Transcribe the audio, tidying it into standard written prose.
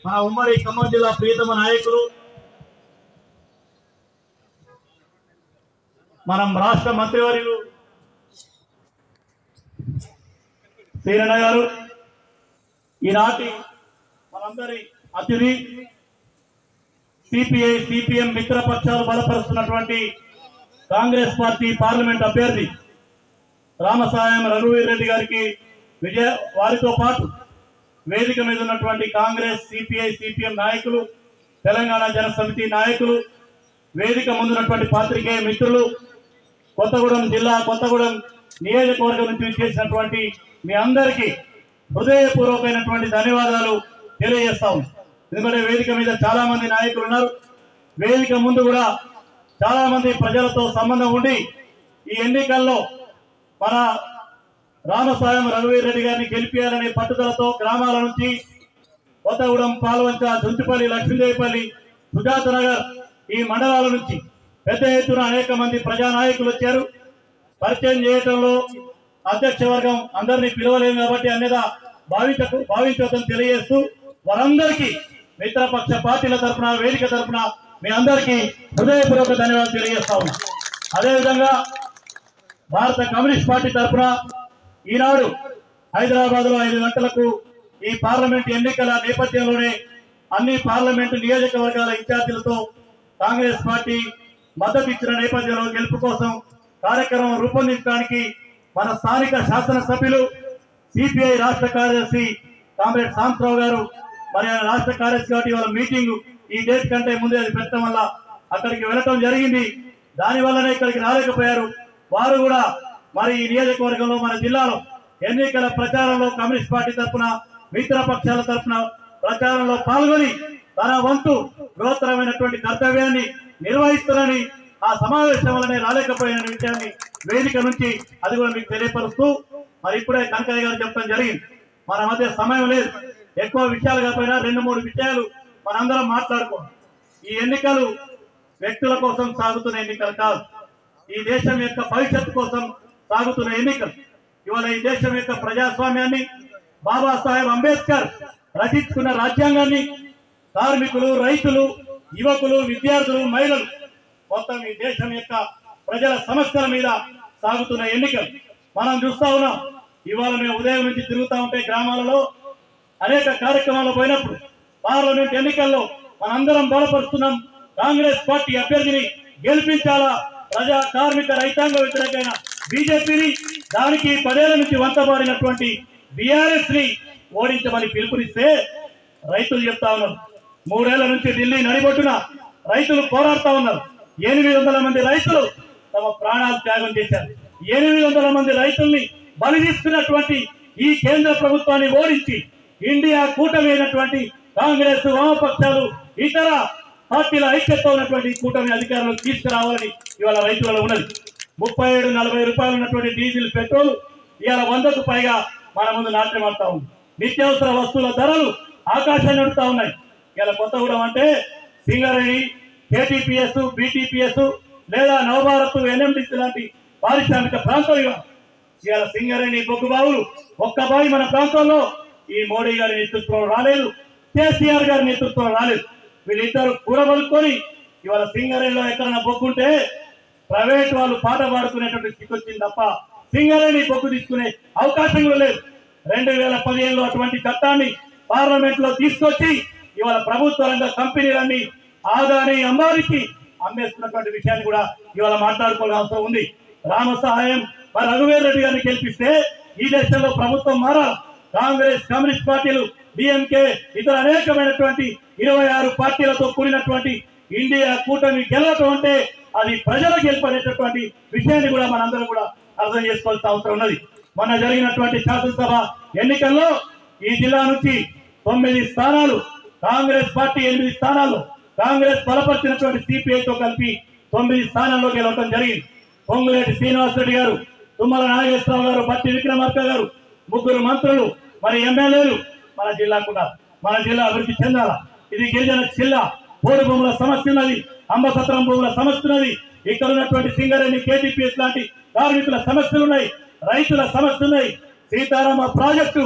మన ఉమ్మడి ఖమ్మం జిల్లా ప్రియతమ నాయకులు మనం రాష్ట్ర మంత్రివర్యులు శ్రీరణ గారు, ఈనాటి మనందరి అతిథి సిపిఐ సిపిఎం మిత్రపక్షాలు బలపరుస్తున్నటువంటి కాంగ్రెస్ పార్టీ పార్లమెంట్ అభ్యర్థి రామసాయం రఘువీర్ రెడ్డి గారికి వారితో పాటు వేదిక మీద ఉన్నటువంటి కాంగ్రెస్ సిపిఐ సిపిఎం నాయకులు, తెలంగాణ జన సమితి నాయకులు, వేదిక ముందున్నటువంటి పాత్రికేయ మిత్రులు, కొత్తగూడెం జిల్లా కొత్తగూడెం నియోజకవర్గం నుంచి చేసినటువంటి మీ అందరికీ హృదయపూర్వకమైనటువంటి ధన్యవాదాలు తెలియజేస్తాం. ఎందుకంటే వేదిక మీద చాలా మంది నాయకులు ఉన్నారు. వేదిక ముందు కూడా చాలా మంది ప్రజలతో సంబంధం ఉండి ఈ ఎన్నికల్లో మన రామసాయం రఘువీర్ రెడ్డి గారిని గెలిపించాలనే పట్టుదలతో గ్రామాల నుంచి కొత్తగూడెం, పాల్వంచ, దుంతిపల్లి, లక్ష్మీదేవిపల్లి, సుజాత నగర్ ఈ మండలాల నుంచి పెద్ద ఎత్తున అనేక మంది ప్రజానాయకులు వచ్చారు. పరిచయం చేయటంలో అధ్యక్ష వర్గం అందరినీ పిలవలేము కాబట్టి అన్నిదా భావించొద్దని తెలియజేస్తూ వారందరికీ మిత్రపక్ష పార్టీల తరఫున వేదిక తరఫున మీ అందరికీ హృదయపూర్వక ధన్యవాదాలు తెలియజేస్తా ఉన్నా. అదేవిధంగా భారత కమ్యూనిస్ట్ పార్టీ తరఫున ఈనాడు హైదరాబాద్ లో 5 గంటలకు ఈ పార్లమెంట్ ఎన్నికల నేపథ్యంలోనే అన్ని పార్లమెంటు నియోజకవర్గాల ఇన్ఛార్జీలతో కాంగ్రెస్ పార్టీ మద్దతు ఇచ్చిన నేపథ్యంలో గెలుపు కోసం కార్యక్రమం రూపొందించడానికి మన స్థానిక శాసనసభ్యులు సిపిఐ రాష్ట్ర కార్యదర్శి కామ్రేడ్ శాంతరావు గారు మరి రాష్ట్ర కార్యదర్శి కాబట్టి వాళ్ళ మీటింగ్ ఈ డేట్ కంటే ముందే అది పెట్టడం వల్ల అక్కడికి వెళ్ళటం జరిగింది. దానివల్లనే ఇక్కడికి రాలేకపోయారు. వారు కూడా మరి ఈ నియోజకవర్గంలో మన జిల్లాలో ఎన్నికల ప్రచారంలో కమ్యూనిస్ట్ పార్టీ తరఫున మిత్ర పక్షాల తరఫున ప్రచారంలో పాల్గొని తన వంతు బృహత్తరమైనటువంటి కర్తవ్యాన్ని నిర్వహిస్తారని ఆ సమావేశం వల్లనే రాలేకపోయిన విషయాన్ని వేదిక నుంచి అది కూడా మీకు తెలియపరుస్తూ మరి ఇప్పుడే కనకయ్య గారు చెప్పడం జరిగింది. మన మధ్య సమయం లేదు, ఎక్కువ విషయాలు కాకపోయినా 2-3 విషయాలు మనందరం మాట్లాడుకోండి. ఈ ఎన్నికలు వ్యక్తుల కోసం సాగుతున్న ఎన్నికలు కాదు, ఈ దేశం యొక్క భవిష్యత్తు కోసం సాగుతున్న ఎన్నికలు. ఇవాళ ఈ దేశం యొక్క ప్రజాస్వామ్యాన్ని బాబాసాహెబ్ అంబేద్కర్ రచించుకున్న రాజ్యాంగాన్ని కార్మికులు, రైతులు, యువకులు, విద్యార్థులు, మహిళలు మొత్తం ఈ దేశం యొక్క ప్రజల సమస్యల మీద సాగుతున్న ఎన్నికలు మనం చూస్తా ఉన్నాం. ఇవాళ మేము ఉదయం నుంచి తిరుగుతూ ఉంటే గ్రామాలలో అనేక కార్యక్రమాలు పోయినప్పుడు పార్లమెంట్ ఎన్నికల్లో మనందరం బలపరుస్తున్నాం. కాంగ్రెస్ పార్టీ అభ్యర్థిని గెలిపించాలా, ప్రజా కార్మిక రైతాంగ వ్యతిరేకమైన బీజేపీని, దానికి 10 ఏళ్ల నుంచి వంతబాడినటువంటి బీఆర్ఎస్ ని ఓడించమని పిలుపునిస్తే రైతులు చెప్తా ఉన్నారు. 3 ఏళ్ల నుంచి ఢిల్లీ నడిబొట్టున రైతులు పోరాడుతా ఉన్నారు. 800 మంది రైతులు తమ ప్రాణాలు త్యాగం చేశారు. 800 మంది రైతుల్ని బలి తీసుకున్నటువంటి ఈ కేంద్ర ప్రభుత్వాన్ని ఓడించి ఇండియా కూటమి అయినటువంటి కాంగ్రెస్, వామపక్షాలు, ఇతర పార్టీల ఐక్యత ఉన్నటువంటి కూటమి అధికారంలో తీసుకురావాలని ఇవాళ రైతులలో ఉన్నది. 37-40 రూపాయలు ఉన్నటువంటి డీజిల్, పెట్రోల్ ఇవాళ 100కు పైగా మన ముందు నాట్యమాడుతా ఉంది. నిత్యావసర వస్తువుల ధరలు ఆకాశాన్ని నడుతా ఉన్నాయి. ఇవాళ కొత్తగూడెం అంటే సింగరేణి, కేటీపీఎస్, బీటీపీఎస్ లేదా నవభారత్, ఎన్ఎండిసి లాంటి పారిశ్రామిక ప్రాంతం. ఇవాళ సింగరేణి, బొగ్గు బావులు ఒక్క బావి మన ప్రాంతంలో ఈ మోడీ గారి నేతృత్వంలో రాలేదు, కేసీఆర్ గారి నేతృత్వంలో రాలేదు. వీళ్ళిద్దరు కూడబలుకొని ఇవాళ సింగరేణిలో ఎక్కడైనా బొగ్గుంటే ప్రైవేట్ వాళ్ళు పాట పాడుకునేటువంటి స్థితి వచ్చింది తప్ప సింగరేణి బొగ్గు తీసుకునే అవకాశం కూడా లేదు. 2015లో అటువంటి చట్టాన్ని పార్లమెంట్ లో తీసుకొచ్చి ఇవాళ ప్రభుత్వ రంగ కంపెనీలన్నీ ఆదాని, అంబానీకి అమ్మేస్తున్నటువంటి విషయాన్ని కూడా ఇవాళ మాట్లాడుకోవాల్సిన అవసరం ఉంది. రామసహాయం మరి రఘువీర్ రెడ్డి గారిని గెలిపిస్తే ఈ దేశంలో ప్రభుత్వం మారాలి. కాంగ్రెస్, కమ్యూనిస్ట్ పార్టీలు, డిఎంకే, ఇతర అనేకమైనటువంటి 26 పార్టీలతో కూడినటువంటి ఇండియా కూటమి గెలవటం అంటే అది ప్రజల గెలుపనేటటువంటి విషయాన్ని కూడా మనందరం కూడా అర్థం చేసుకోవాల్సిన అవసరం ఉన్నది. మొన్న జరిగినటువంటి శాసనసభ ఎన్నికల్లో ఈ జిల్లా నుంచి 9 స్థానాలు కాంగ్రెస్ పార్టీ, 8 స్థానాల్లో కాంగ్రెస్ బలపరిచినటువంటి సిపిఐతో కలిపి 9 స్థానాల్లో గెలవడం జరిగింది. పొంగులేటి శ్రీనివాసరెడ్డి గారు, తుమ్మల నాగేశ్వరరావు గారు, బట్టి విక్రమార్క గారు, 3 మంత్రులు, మరి ఎమ్మెల్యేలు మన జిల్లాకున్నారు. మన జిల్లా అభివృద్ధి చెందాల. ఇది గిరిజన జిల్లా. పోడు భూముల సమస్య ఉన్నది, అంబసత్రం భూముల సమస్య ఉన్నది, ఇక్కడ ఉన్నటువంటి సింగరేణి, కేటీపీఎస్ లాంటి కార్మికుల సమస్యలు ఉన్నాయి, రైతుల సమస్యలు ఉన్నాయి, సీతారామ ప్రాజెక్టు